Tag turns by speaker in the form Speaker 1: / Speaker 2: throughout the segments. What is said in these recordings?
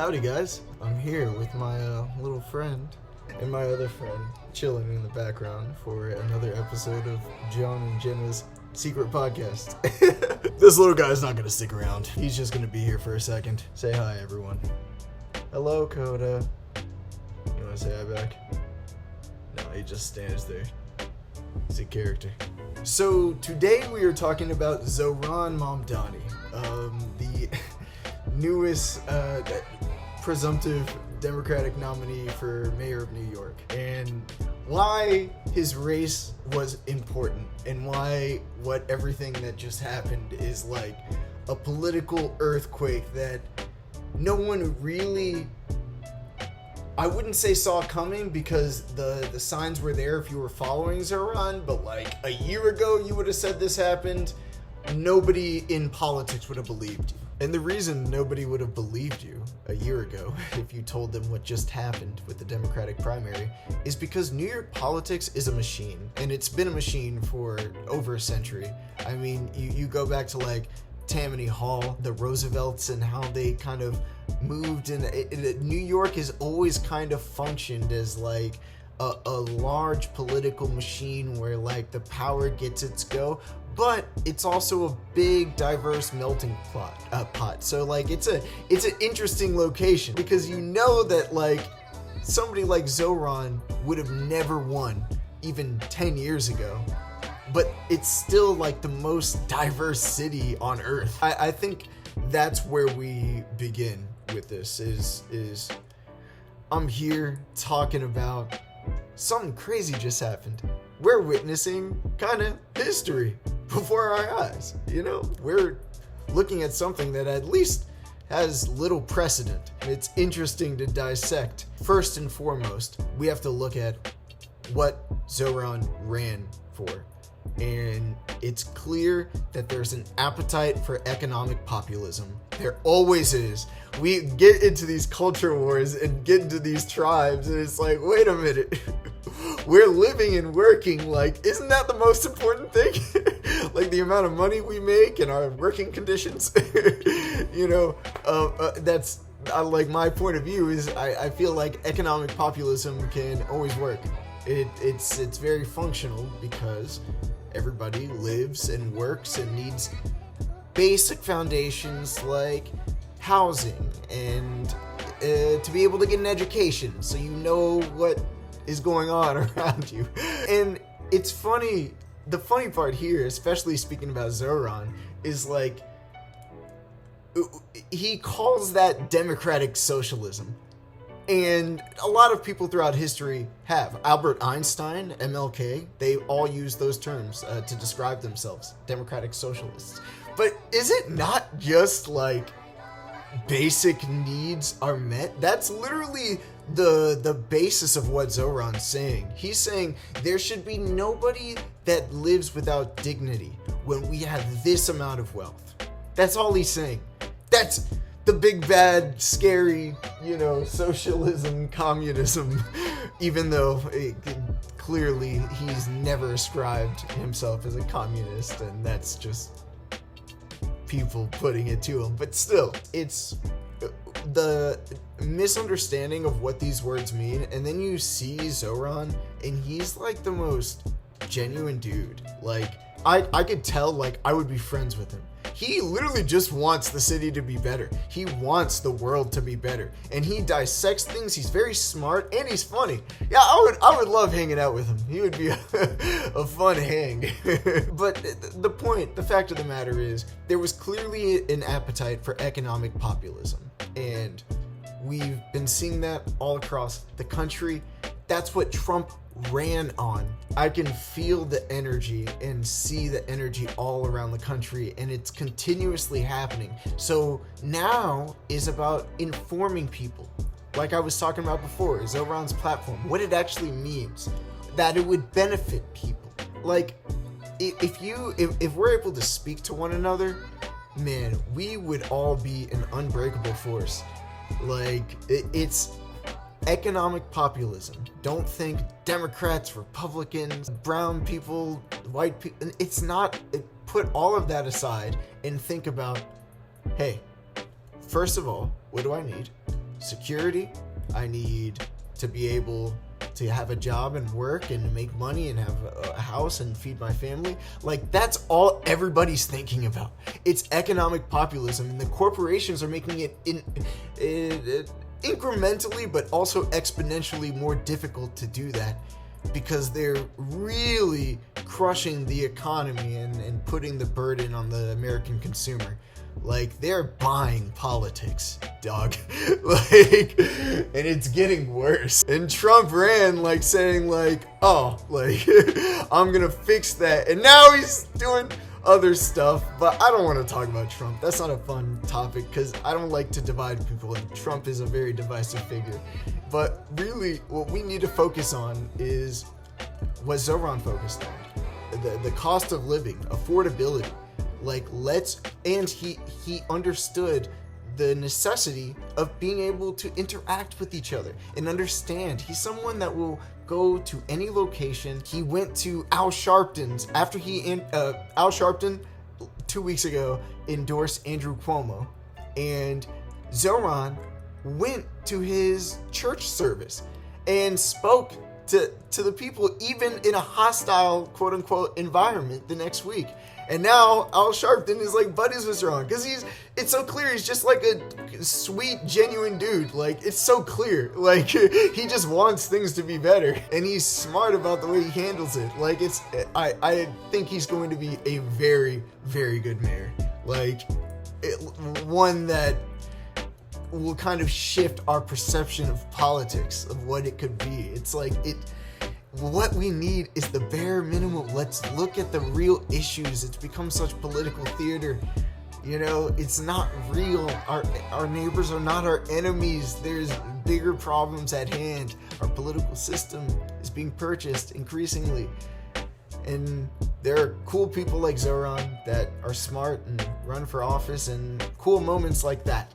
Speaker 1: Howdy guys, I'm here with my little friend and my other friend chilling in the background for another episode of John and Jenna's secret podcast. This little guy's not gonna stick around. He's just gonna be here for a second. Say hi everyone. Hello Coda. You wanna say hi back? No, he just stands there. He's a character. So today we are talking about Zohran Mamdani, the newest presumptive Democratic nominee for mayor of New York, and why his race was important, and why what everything that just happened is like a political earthquake that no one really, I wouldn't say saw coming, because the signs were there if you were following Zohran, but like a year ago you would have said this happened, nobody in politics would have believed you. And the reason nobody would have believed you a year ago if you told them what just happened with the Democratic primary is because New York politics is a machine, and it's been a machine for over a century. I mean, you go back to like Tammany Hall, the Roosevelts, and how they kind of moved, and New York has always kind of functioned as like a large political machine where like the power gets its go, but it's also a big diverse melting pot. So like it's an interesting location, because you know that like somebody like Zohran would have never won even 10 years ago, but it's still like the most diverse city on earth. I think that's where we begin with this is I'm here talking about something crazy just happened. We're witnessing kind of history before our eyes. You know, we're looking at something that at least has little precedent. It's interesting to dissect. First and foremost, we have to look at what Zohran ran for. And it's clear that there's an appetite for economic populism. There always is. We get into these culture wars and get into these tribes, and it's like, wait a minute. We're living and working, like, isn't that the most important thing? Like the amount of money we make and our working conditions. You know, that's like my point of view is I feel like economic populism can always work. It's very functional because everybody lives and works and needs basic foundations like housing and to be able to get an education so you know what is going on around you. And it's funny, the funny part here, especially speaking about Zohran, is like he calls that democratic socialism. And a lot of people throughout history have. Albert Einstein, MLK, they all use those terms to describe themselves, democratic socialists. But is it not just like basic needs are met? That's literally the basis of what Zohran's saying. He's saying there should be nobody that lives without dignity when we have this amount of wealth. That's all he's saying. That's the big bad scary, you know, socialism, communism, even though clearly he's never ascribed himself as a communist, and that's just people putting it to him. But still, it's the misunderstanding of what these words mean. And then you see Zohran, and he's like the most genuine dude. Like I could tell, like, I would be friends with him. He literally just wants the city to be better. He wants the world to be better. And he dissects things. He's very smart, and he's funny. Yeah, I would love hanging out with him. He would be a fun hang. But the fact of the matter is, there was clearly an appetite for economic populism. And we've been seeing that all across the country. That's what Trump ran on. I can feel the energy and see the energy all around the country, and it's continuously happening. So now is about informing people. Like I was talking about before, Zohran's platform, what it actually means, that it would benefit people. Like if we're able to speak to one another, man, we would all be an unbreakable force. Like it's economic populism. Don't think Democrats, Republicans, brown people, white people. It's not. Put all of that aside and think about, hey, first of all, what do I need? security. I need to be able to have a job and work and make money and have a house and feed my family. Like, that's all everybody's thinking about. It's economic populism, and the corporations are making it incrementally but also exponentially more difficult to do that, because they're really crushing the economy and putting the burden on the American consumer. Like, they're buying politics, dog. Like, and it's getting worse. And Trump ran, like, saying, like, oh, like, I'm gonna fix that. And now he's doing other stuff. But I don't want to talk about Trump. That's not a fun topic, because I don't like to divide people. And Trump is a very divisive figure. But really, what we need to focus on is what Zohran focused on. The cost of living, affordability. Like, and he understood the necessity of being able to interact with each other and understand. He's someone that will go to any location. He went to Al Sharpton's after Al Sharpton 2 weeks ago endorsed Andrew Cuomo, and Zohran went to his church service and spoke to the people, even in a hostile, quote unquote, environment the next week. And now Al Sharpton is like buddies with Zohran, because it's so clear he's just like a sweet, genuine dude. Like, it's so clear. Like, he just wants things to be better, and he's smart about the way he handles it. Like, I think he's going to be a very, very good mayor. Like, one that will kind of shift our perception of politics, of what it could be. It's like, what we need is the bare minimum. Let's look at the real issues. It's become such political theater. You know, it's not real. Our neighbors are not our enemies. There's bigger problems at hand. Our political system is being purchased increasingly. And there are cool people like Zohran that are smart and run for office, and cool moments like that.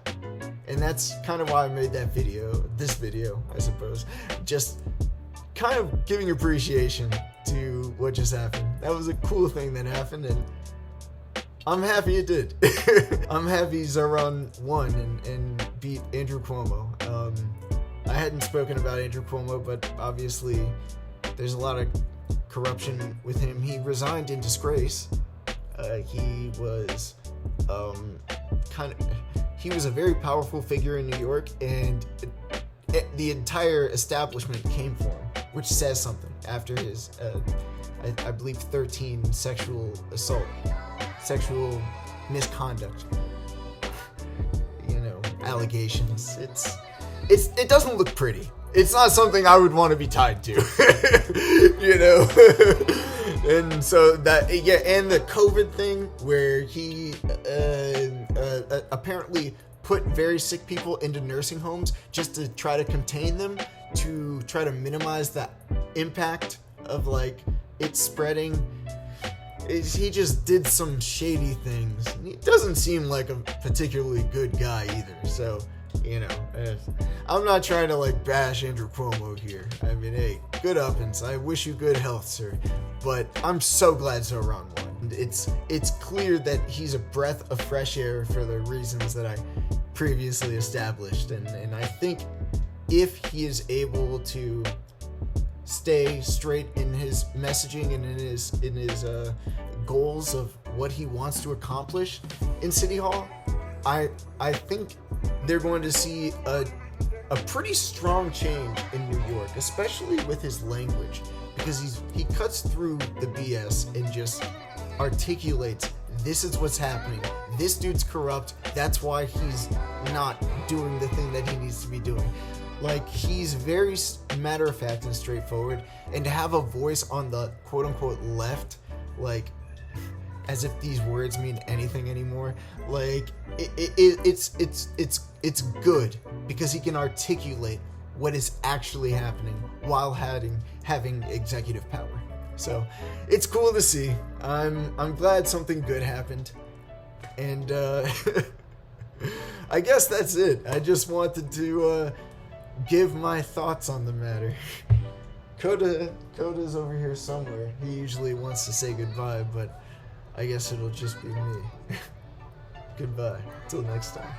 Speaker 1: And that's kind of why I made this video, I suppose. Just kind of giving appreciation to what just happened. That was a cool thing that happened, and I'm happy it did. I'm happy Zohran won and beat Andrew Cuomo. I hadn't spoken about Andrew Cuomo, but obviously there's a lot of corruption with him. He resigned in disgrace. He was he was a very powerful figure in New York, and the entire establishment came for him, which says something after his, I believe, 13 sexual misconduct, allegations. It doesn't look pretty. It's not something I would want to be tied to, And so and the COVID thing where he apparently put very sick people into nursing homes just to try to contain them, to try to minimize the impact of, like, it spreading. He just did some shady things. He doesn't seem like a particularly good guy either. So, I'm not trying to, like, bash Andrew Cuomo here. I mean, hey, good uppance. I wish you good health, sir. But I'm so glad Zohran won. It's clear that he's a breath of fresh air for the reasons that I previously established, and I think if he is able to stay straight in his messaging and in his goals of what he wants to accomplish in City Hall, I think they're going to see a pretty strong change in New York, especially with his language, because he cuts through the BS and just articulates, this is what's happening. This dude's corrupt. That's why he's not doing the thing that he needs to be doing. Like, he's very matter of fact and straightforward, and to have a voice on the quote unquote left, like, as if these words mean anything anymore. Like, it's good because he can articulate what is actually happening while having executive power. So it's cool to see. I'm glad something good happened, and I guess that's it. I just wanted to give my thoughts on the matter. Coda's over here somewhere. He usually wants to say goodbye, but I guess it'll just be me. Goodbye. Till next time.